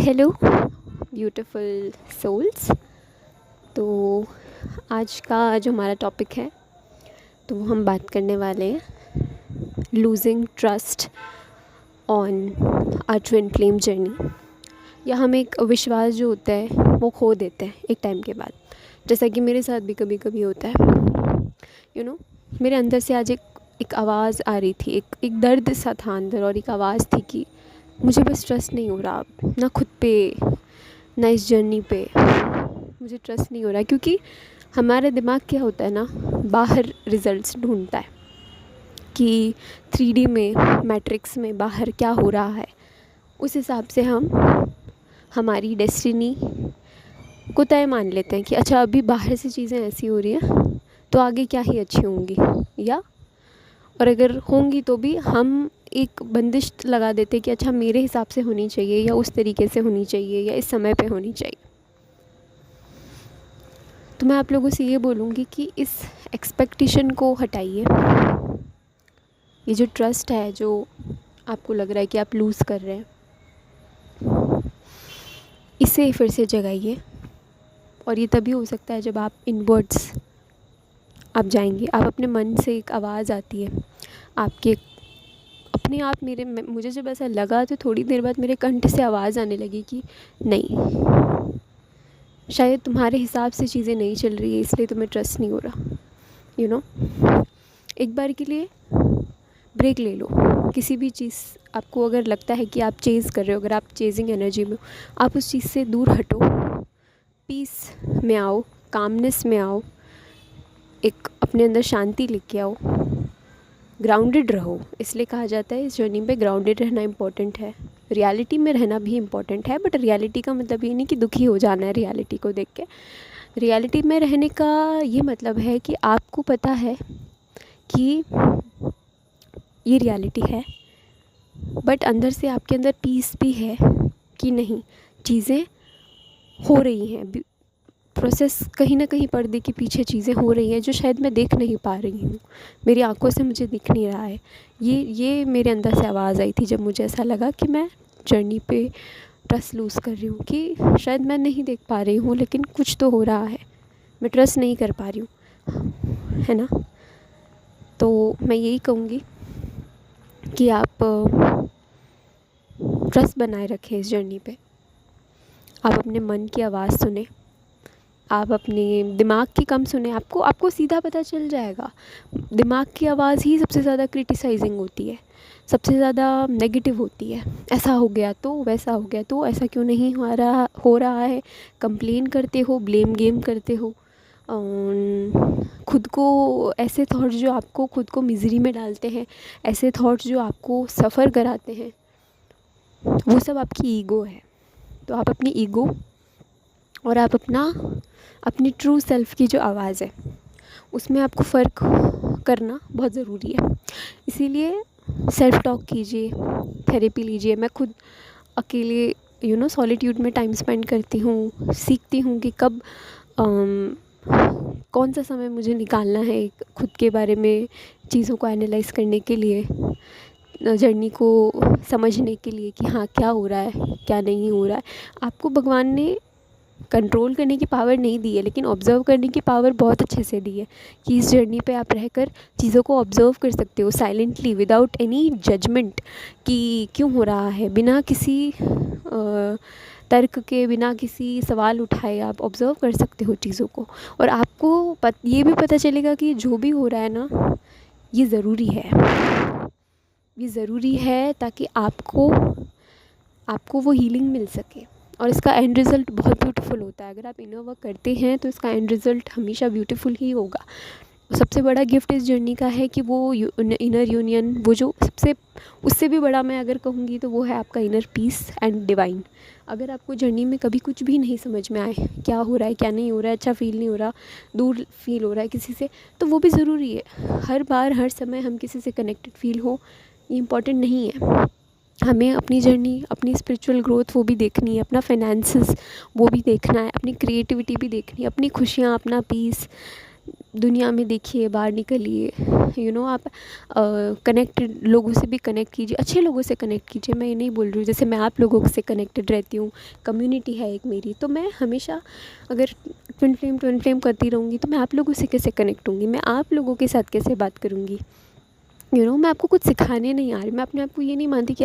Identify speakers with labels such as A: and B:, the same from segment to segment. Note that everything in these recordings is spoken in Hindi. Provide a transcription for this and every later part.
A: Hello beautiful souls. तो आज का जो हमारा टॉपिक है तो वो हम बात करने वाले हैं losing trust on our twin flame journey. या हम एक विश्वास जो होता है वो खो देते हैं एक टाइम के बाद, जैसा कि मेरे साथ भी कभी कभी होता है। मेरे अंदर से आज एक आवाज़ आ रही थी, एक दर्द सा था अंदर, और एक आवाज़ थी कि मुझे बस ट्रस्ट नहीं हो रहा, ना खुद पे ना इस जर्नी पे मुझे ट्रस्ट नहीं हो रहा। क्योंकि हमारा दिमाग क्या होता है ना, बाहर रिजल्ट्स ढूंढता है कि 3D में, मैट्रिक्स में बाहर क्या हो रहा है, उस हिसाब से हम हमारी डेस्टिनी को तय मान लेते हैं कि अच्छा अभी बाहर से चीज़ें ऐसी हो रही हैं तो आगे क्या ही अच्छी होंगी, या और अगर होंगी तो भी हम एक बंदिश लगा देते कि अच्छा मेरे हिसाब से होनी चाहिए, या उस तरीके से होनी चाहिए, या इस समय पे होनी चाहिए। तो मैं आप लोगों से ये बोलूँगी कि इस एक्सपेक्टेशन को हटाइए। ये जो ट्रस्ट है जो आपको लग रहा है कि आप लूज़ कर रहे हैं, इसे फिर से जगाइए। और ये तभी हो सकता है जब आप इनवर्ड्स आप जाएंगे। आप अपने मन से, एक आवाज़ आती है आपके अपने आप। मुझे जब ऐसा लगा तो थोड़ी देर बाद मेरे कंठ से आवाज़ आने लगी कि नहीं, शायद तुम्हारे हिसाब से चीज़ें नहीं चल रही है, इसलिए तुम्हें ट्रस्ट नहीं हो रहा। एक बार के लिए ब्रेक ले लो। किसी भी चीज़, आपको अगर लगता है कि आप चेज़ कर रहे हो, अगर आप चेजिंग एनर्जी में हो, आप उस चीज़ से दूर हटो, पीस में आओ, कामनेस में आओ, एक अपने अंदर शांति लेके आओ, ग्राउंडेड रहो। इसलिए कहा जाता है इस जर्नी पे ग्राउंडेड रहना इम्पॉर्टेंट है। रियलिटी में रहना भी इम्पॉर्टेंट है, बट रियलिटी का मतलब ये नहीं कि दुखी हो जाना है रियलिटी को देख के। रियलिटी में रहने का ये मतलब है कि आपको पता है कि ये रियलिटी है, बट अंदर से आपके अंदर पीस भी है कि नहीं, चीज़ें हो रही हैं, प्रोसेस कहीं ना कहीं पर्दे के पीछे चीज़ें हो रही हैं जो शायद मैं देख नहीं पा रही हूँ, मेरी आंखों से मुझे दिख नहीं रहा है। ये मेरे अंदर से आवाज़ आई थी जब मुझे ऐसा लगा कि मैं जर्नी पे ट्रस्ट लूज़ कर रही हूँ, कि शायद मैं नहीं देख पा रही हूँ लेकिन कुछ तो हो रहा है, मैं ट्रस्ट नहीं कर पा रही हूँ, है ना। तो मैं यही कहूँगी कि आप ट्रस्ट बनाए रखें इस जर्नी पे। आप अपने मन की आवाज़ सुने, आप अपने दिमाग की कम सुने। आपको सीधा पता चल जाएगा, दिमाग की आवाज़ ही सबसे ज़्यादा क्रिटिसाइजिंग होती है, सबसे ज़्यादा नेगेटिव होती है। ऐसा हो गया तो, वैसा हो गया तो, ऐसा क्यों नहीं हो रहा है, कंप्लेन करते हो, ब्लेम गेम करते हो, खुद को ऐसे थॉट्स जो आपको खुद को मिज़री में डालते हैं, ऐसे थॉट्स जो आपको सफ़र कराते हैं, वो सब आपकी ईगो है। तो आप अपनी ईगो और आप अपनी ट्रू सेल्फ़ की जो आवाज़ है उसमें आपको फ़र्क करना बहुत ज़रूरी है। इसीलिए सेल्फ़ टॉक कीजिए, थेरेपी लीजिए। मैं खुद अकेले सॉलिट्यूड में टाइम स्पेंड करती हूँ, सीखती हूँ कि कब कौन सा समय मुझे निकालना है खुद के बारे में, चीज़ों को एनालाइज़ करने के लिए, जर्नी को समझने के लिए कि हाँ क्या हो रहा है, क्या नहीं हो रहा है। आपको भगवान ने कंट्रोल करने की पावर नहीं दी है, लेकिन ऑब्ज़र्व करने की पावर बहुत अच्छे से दी है कि इस जर्नी पे आप रहकर चीज़ों को ऑब्ज़र्व कर सकते हो साइलेंटली, विदाउट एनी जजमेंट कि क्यों हो रहा है। बिना किसी तर्क के, बिना किसी सवाल उठाए आप ऑब्ज़र्व कर सकते हो चीज़ों को। और आपको ये भी पता चलेगा कि जो भी हो रहा है ना, ये ज़रूरी है, ये ज़रूरी है, ताकि आपको वो हीलिंग मिल सके। और इसका एंड रिज़ल्ट बहुत ब्यूटीफुल होता है। अगर आप इनर वर्क करते हैं तो इसका एंड रिज़ल्ट हमेशा ब्यूटीफुल ही होगा। सबसे बड़ा गिफ्ट इस जर्नी का है कि वो इनर यूनियन, वो जो सबसे, उससे भी बड़ा मैं अगर कहूँगी तो वो है आपका इनर पीस एंड डिवाइन। अगर आपको जर्नी में कभी कुछ भी नहीं समझ में आए, क्या हो रहा है क्या नहीं हो रहा है, अच्छा फील नहीं हो रहा, दूर फील हो रहा है किसी से, तो वो भी ज़रूरी है। हर बार हर समय हम किसी से कनेक्टेड फील हो, ये इम्पॉर्टेंट नहीं है। हमें अपनी जर्नी, अपनी स्पिरिचुअल ग्रोथ वो भी देखनी है, अपना फाइनेंसेस वो भी देखना है, अपनी क्रिएटिविटी भी देखनी है, अपनी खुशियाँ, अपना पीस, दुनिया में देखिए, बाहर निकलिए, आप कनेक्टेड लोगों से भी कनेक्ट कीजिए, अच्छे लोगों से कनेक्ट कीजिए। मैं ये नहीं बोल रही हूँ, जैसे मैं आप लोगों से कनेक्टेड रहती हूँ, कम्युनिटी है एक मेरी, तो मैं हमेशा अगर ट्विन फ्लेम करती रहूँगी तो मैं आप लोगों से कैसे कनेक्ट होंगी, मैं आप लोगों के साथ कैसे बात करूँगी। मैं आपको कुछ सिखाने नहीं आ रही, मैं अपने आप को ये नहीं मानती कि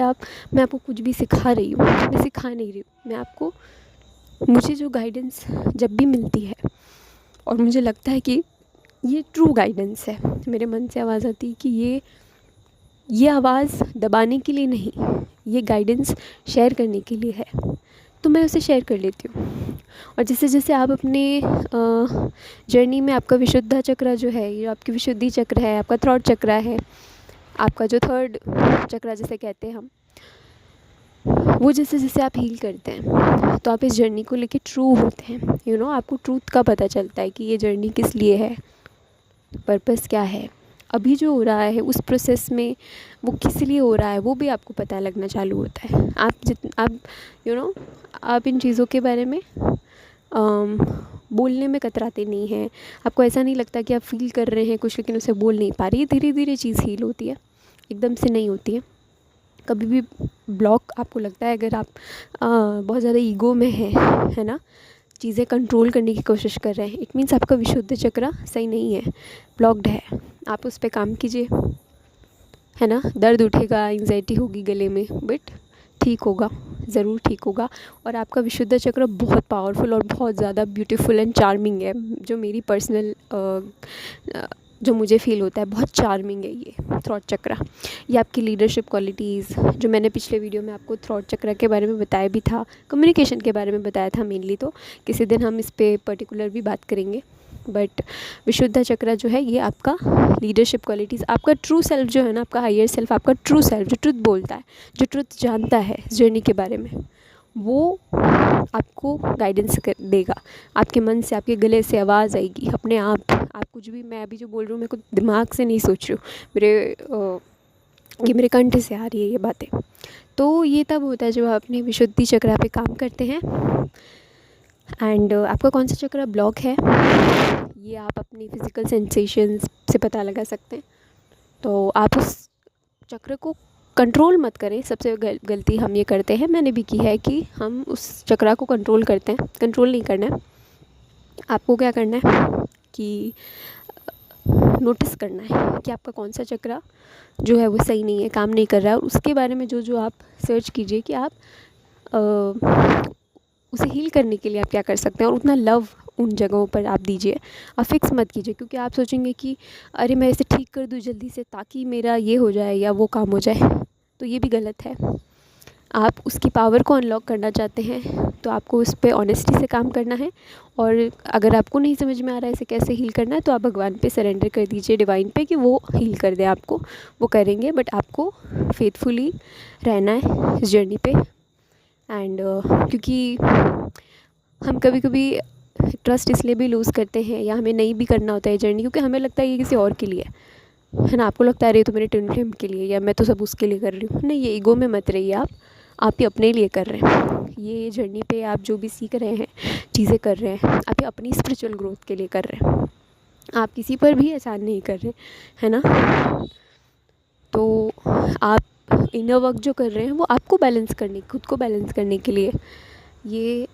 A: मैं आपको कुछ भी सिखा रही हूँ, मैं सिखा नहीं रही हूँ। मैं आपको, मुझे जो गाइडेंस जब भी मिलती है और मुझे लगता है कि ये ट्रू गाइडेंस है, मेरे मन से आवाज़ आती है कि ये आवाज़ दबाने के लिए नहीं, ये गाइडेंस शेयर करने के लिए है, तो मैं उसे शेयर कर लेती हूँ। और जैसे जैसे आप अपने जर्नी में, आपका विशुद्धा चक्र जो है, ये आपकी विशुद्धि चक्र है, आपका थ्रॉट चक्र है, आपका जो थर्ड चक्र जिसे कहते हैं हम, वो जैसे जैसे आप हील करते हैं तो आप इस जर्नी को लेके ट्रू होते हैं। आपको ट्रूथ का पता चलता है कि ये जर्नी किस लिए है, पर्पस क्या है, अभी जो हो रहा है उस प्रोसेस में वो किस लिए हो रहा है, वो भी आपको पता लगना चालू होता है। आप इन चीज़ों के बारे में बोलने में कतराते नहीं हैं। आपको ऐसा नहीं लगता कि आप फील कर रहे हैं कुछ लेकिन उसे बोल नहीं पा रही। धीरे धीरे चीज़ हील होती है, एकदम से नहीं होती है। कभी भी ब्लॉक आपको लगता है, अगर आप बहुत ज़्यादा ईगो में है ना, चीज़ें कंट्रोल करने की कोशिश कर रहे हैं, इट मीन्स आपका विशुद्ध चक्र सही नहीं है, ब्लॉक्ड है। आप उस पर काम कीजिए, है ना। दर्द उठेगा, एंजाइटी होगी गले में, बट ठीक होगा, ज़रूर ठीक होगा। और आपका विशुद्ध चक्र बहुत पावरफुल और बहुत ज़्यादा ब्यूटीफुल एंड चार्मिंग है। जो मेरी पर्सनल जो मुझे फ़ील होता है, बहुत चार्मिंग है ये थ्रॉट चक्र। ये आपकी लीडरशिप क्वालिटीज़, जो मैंने पिछले वीडियो में आपको थ्रॉट चक्र के बारे में बताया भी था, कम्युनिकेशन के बारे में बताया था मेनली, तो किसी दिन हम इस पे पर्टिकुलर भी बात करेंगे। बट विशुद्ध चक्र जो है, ये आपका लीडरशिप क्वालिटीज़, आपका ट्रू सेल्फ जो है ना, आपका हायर सेल्फ, आपका ट्रू सेल्फ जो ट्रुथ बोलता है, जो ट्रुथ जानता है इस जर्नी के बारे में, वो आपको गाइडेंस देगा। आपके मन से, आपके गले से आवाज़ आएगी अपने आप कुछ भी, मैं अभी जो बोल रही हूँ, मेरे को दिमाग से नहीं सोच रही हूँ, ये मेरे कंठ से आ रही है ये बातें। तो ये तब होता है जब आप अपने विशुद्धि चक्र पे काम करते हैं। एंड आपका कौन सा चक्र ब्लॉक है, ये आप अपनी फिज़िकल सेंसेशंस से पता लगा सकते हैं। तो आप उस चक्र को कंट्रोल मत करें। सबसे गलती हम ये करते हैं, मैंने भी की है, कि हम उस चक्र को कंट्रोल करते हैं। कंट्रोल नहीं करना है, आपको क्या करना है कि नोटिस करना है कि आपका कौन सा चक्र जो है वो सही नहीं है, काम नहीं कर रहा है। और उसके बारे में जो आप सर्च कीजिए कि आप उसे हील करने के लिए आप क्या कर सकते हैं, और उतना लव उन जगहों पर आप दीजिए। आप फिक्स मत कीजिए, क्योंकि आप सोचेंगे कि अरे मैं इसे ठीक कर दूँ जल्दी से ताकि मेरा ये हो जाए या वो काम हो जाए, तो ये भी गलत है। आप उसकी पावर को अनलॉक करना चाहते हैं तो आपको उस पर ऑनेस्टी से काम करना है। और अगर आपको नहीं समझ में आ रहा है इसे कैसे हील करना है, तो आप भगवान पे सरेंडर कर दीजिए, डिवाइन पे, कि वो हील कर दें आपको। वो करेंगे, बट आपको फेथफुली रहना है इस जर्नी पे। एंड क्योंकि हम कभी कभी ट्रस्ट इसलिए भी लूज़ करते हैं, या हमें नहीं भी करना होता है जर्नी, क्योंकि हमें लगता है ये किसी और के लिए है ना। आपको लगता है अरे तो मेरे ट्विन फ्लेम के लिए, या मैं तो सब उसके लिए कर रही हूँ। नहीं, ये ईगो में मत रहिए, आप ही अपने लिए कर रहे हैं। ये जर्नी पे आप जो भी सीख रहे हैं, चीज़ें कर रहे हैं, आप ये अपनी स्पिरिचुअल ग्रोथ के लिए कर रहे हैं। आप किसी पर भी एहसान नहीं कर रहे, है ना। तो आप इनर वर्क जो कर रहे हैं वो आपको बैलेंस करने, खुद को बैलेंस करने के लिए ये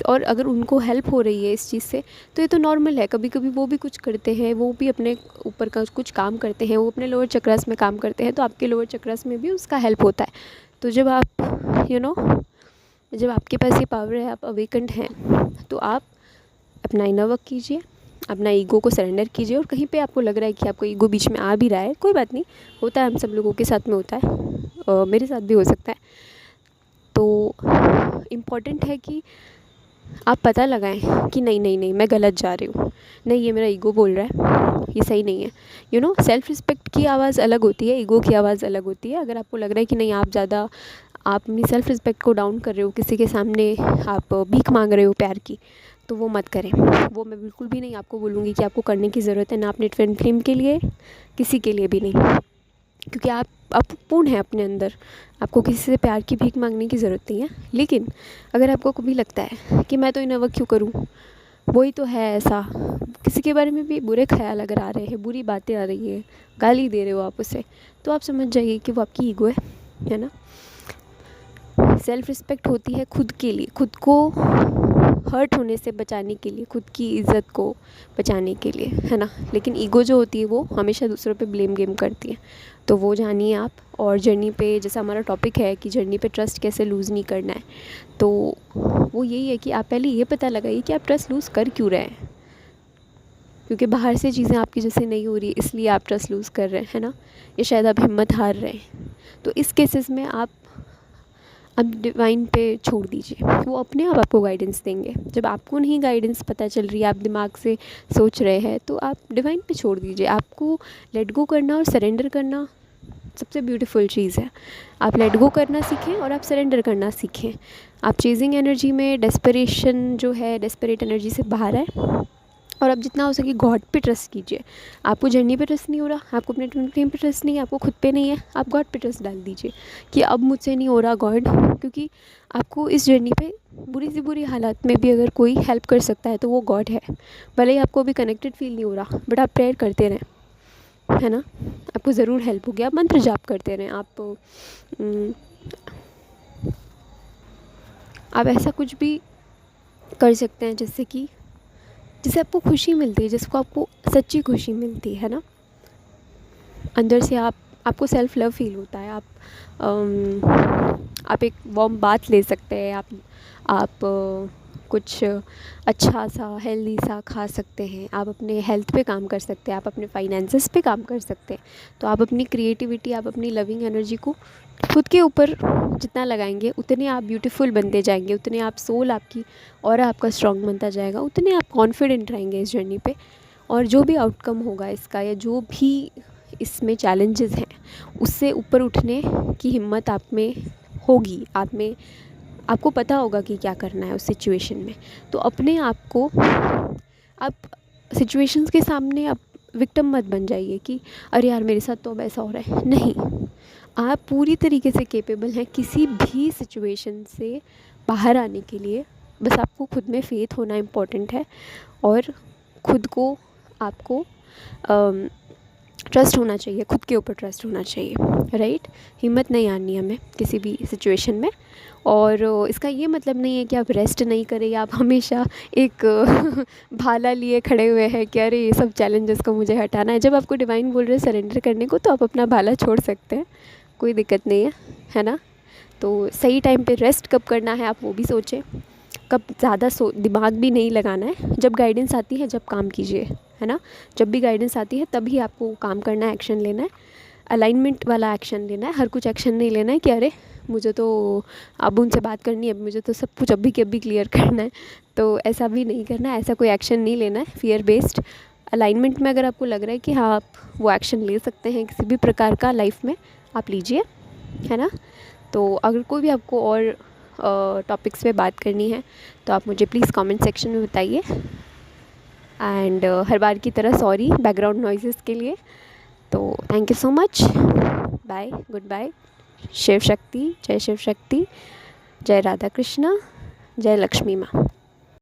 A: और अगर उनको हेल्प हो रही है इस चीज़ से, तो ये तो नॉर्मल है। कभी कभी वो भी कुछ करते हैं, वो भी अपने ऊपर का कुछ काम करते हैं, वो अपने लोअर चक्रस में काम करते हैं, तो आपके लोअर चक्रस में भी उसका हेल्प होता है। तो जब आप जब आपके पास ये पावर है, आप अवेकेंड हैं, तो आप अपना इनर वर्क कीजिए, अपना ईगो को सरेंडर कीजिए। और कहीं पे आपको लग रहा है कि आपको ईगो बीच में आ भी रहा है, कोई बात नहीं, होता है, हम सब लोगों के साथ में होता है, मेरे साथ भी हो सकता है। तो इम्पॉर्टेंट है कि आप पता लगाएं कि नहीं मैं गलत जा रही हूँ, नहीं ये मेरा ईगो बोल रहा है, ये सही नहीं है। सेल्फ़ रिस्पेक्ट की आवाज़ अलग होती है, ईगो की आवाज़ अलग होती है। अगर आपको लग रहा है कि नहीं, आप अपनी सेल्फ़ रिस्पेक्ट को डाउन कर रहे हो, किसी के सामने आप भीख मांग रहे हो प्यार की, तो वो मत करें। वो मैं बिल्कुल भी नहीं आपको बोलूँगी कि आपको करने की ज़रूरत है, ना अपने ट्विन फ्लेम के लिए, किसी के लिए भी नहीं, क्योंकि आप पूर्ण है अपने अंदर, आपको किसी से प्यार की भीख मांगने की ज़रूरत नहीं है। लेकिन अगर आपको कभी लगता है कि मैं तो इनर वर्क क्यों करूँ, वही तो है ऐसा, किसी के बारे में भी बुरे ख्याल अगर आ रहे हैं, बुरी बातें आ रही है, गाली दे रहे हो आप उसे, तो आप समझ जाइए कि वो आपकी ईगो है ना। सेल्फ़ रिस्पेक्ट होती है खुद के लिए, खुद को हर्ट होने से बचाने के लिए, खुद की इज़्ज़त को बचाने के लिए, है ना। लेकिन ईगो जो होती है वो हमेशा दूसरों पे ब्लेम गेम करती है। तो वो जानिए आप। और जर्नी पे, जैसा हमारा टॉपिक है कि जर्नी पे ट्रस्ट कैसे लूज़ नहीं करना है, तो वो यही है कि आप पहले ये पता लगाइए कि आप ट्रस्ट लूज़ कर क्यों रहे हैं। क्योंकि बाहर से चीज़ें आपकी जैसे नहीं हो रही, इसलिए आप ट्रस्ट लूज़ कर रहे हैं, है ना। या शायद आप हिम्मत हार रहे हैं। तो इस केसेस में आप अब डिवाइन पे छोड़ दीजिए, वो अपने आप आपको गाइडेंस देंगे। जब आपको नहीं गाइडेंस पता चल रही है, आप दिमाग से सोच रहे हैं, तो आप डिवाइन पे छोड़ दीजिए। आपको लेट गो करना और सरेंडर करना सबसे ब्यूटीफुल चीज़ है। आप लेट गो करना सीखें और आप सरेंडर करना सीखें। आप चेजिंग एनर्जी में डेस्परेशन जो है, डेस्परेट एनर्जी से बाहर आए और आप जितना हो सके गॉड पे ट्रस्ट कीजिए। आपको जर्नी पे ट्रस्ट नहीं हो रहा, आपको अपने ट्विन फ्लेम पे ट्रस्ट नहीं है, आपको खुद पे नहीं है, आप गॉड पे ट्रस्ट डाल दीजिए कि अब मुझसे नहीं हो रहा गॉड। क्योंकि आपको इस जर्नी पे बुरी से बुरी हालात में भी अगर कोई हेल्प कर सकता है तो वो गॉड है। भले ही आपको अभी कनेक्टेड फील नहीं हो रहा, बट आप प्रेयर करते रहें, है ना, आपको ज़रूर हेल्प होगी। आप मंत्र जाप करते रहें, आप ऐसा कुछ भी कर सकते हैं जिससे आपको खुशी मिलती है, जिसको आपको सच्ची खुशी मिलती है ना। अंदर से आपको सेल्फ लव फील होता है। आप एक वार्म बाथ ले सकते हैं, आप कुछ अच्छा सा हेल्दी सा खा सकते हैं, आप अपने हेल्थ पे काम कर सकते हैं, आप अपने फाइनेंसेस पे काम कर सकते हैं। तो आप अपनी क्रिएटिविटी, आप अपनी लविंग एनर्जी को खुद के ऊपर जितना लगाएंगे, उतने आप ब्यूटीफुल बनते जाएंगे, उतने आप सोल आपकी और आपका स्ट्रॉन्ग बनता जाएगा, उतने आप कॉन्फिडेंट रहेंगे इस जर्नी पे। और जो भी आउटकम होगा इसका, या जो भी इसमें चैलेंजेस हैं, उससे ऊपर उठने की हिम्मत आप में होगी। आपको पता होगा कि क्या करना है उस सिचुएशन में। तो अपने आप को, आप सिचुएशंस के सामने आप विक्टिम मत बन जाइए कि अरे यार मेरे साथ तो अब ऐसा हो रहा है। नहीं, आप पूरी तरीके से कैपेबल हैं किसी भी सिचुएशन से बाहर आने के लिए। बस आपको खुद में फेथ होना इम्पोर्टेंट है और खुद को, आपको ट्रस्ट होना चाहिए, खुद के ऊपर ट्रस्ट होना चाहिए, राइट। हिम्मत नहीं आनी हमें किसी भी सिचुएशन में। और इसका ये मतलब नहीं है कि आप रेस्ट नहीं करें या आप हमेशा एक भाला लिए खड़े हुए हैं कि अरे ये सब चैलेंजेस को मुझे हटाना है। जब आपको डिवाइन बोल रहे हैं सरेंडर करने को, तो आप अपना भाला छोड़ सकते हैं, कोई दिक्कत नहीं है ना। तो सही टाइम पे रेस्ट कब करना है आप वो भी सोचें, कब ज़्यादा दिमाग भी नहीं लगाना है। जब गाइडेंस आती है जब काम कीजिए, है ना। जब भी गाइडेंस आती है तभी आपको काम करना है, एक्शन लेना है, अलाइनमेंट वाला एक्शन लेना है। हर कुछ एक्शन नहीं लेना है कि अरे मुझे तो अब उनसे बात करनी है, मुझे तो सब कुछ अभी के अभी क्लियर करना है, तो ऐसा भी नहीं करना है, ऐसा कोई एक्शन नहीं लेना है। फियर बेस्ड अलाइनमेंट में अगर आपको लग रहा है कि हाँ आप वो एक्शन ले सकते हैं किसी भी प्रकार का लाइफ में, आप लीजिए, है ना। तो अगर कोई भी आपको और टॉपिक्स पे बात करनी है तो आप मुझे प्लीज़ कमेंट सेक्शन में बताइए। एंड हर बार की तरह सॉरी बैकग्राउंड नॉइज़ेस के लिए। तो thank you so much, bye, good bye. Shiv Shakti, जय शिव शक्ति, जय राधा कृष्णा, जय लक्ष्मी माँ।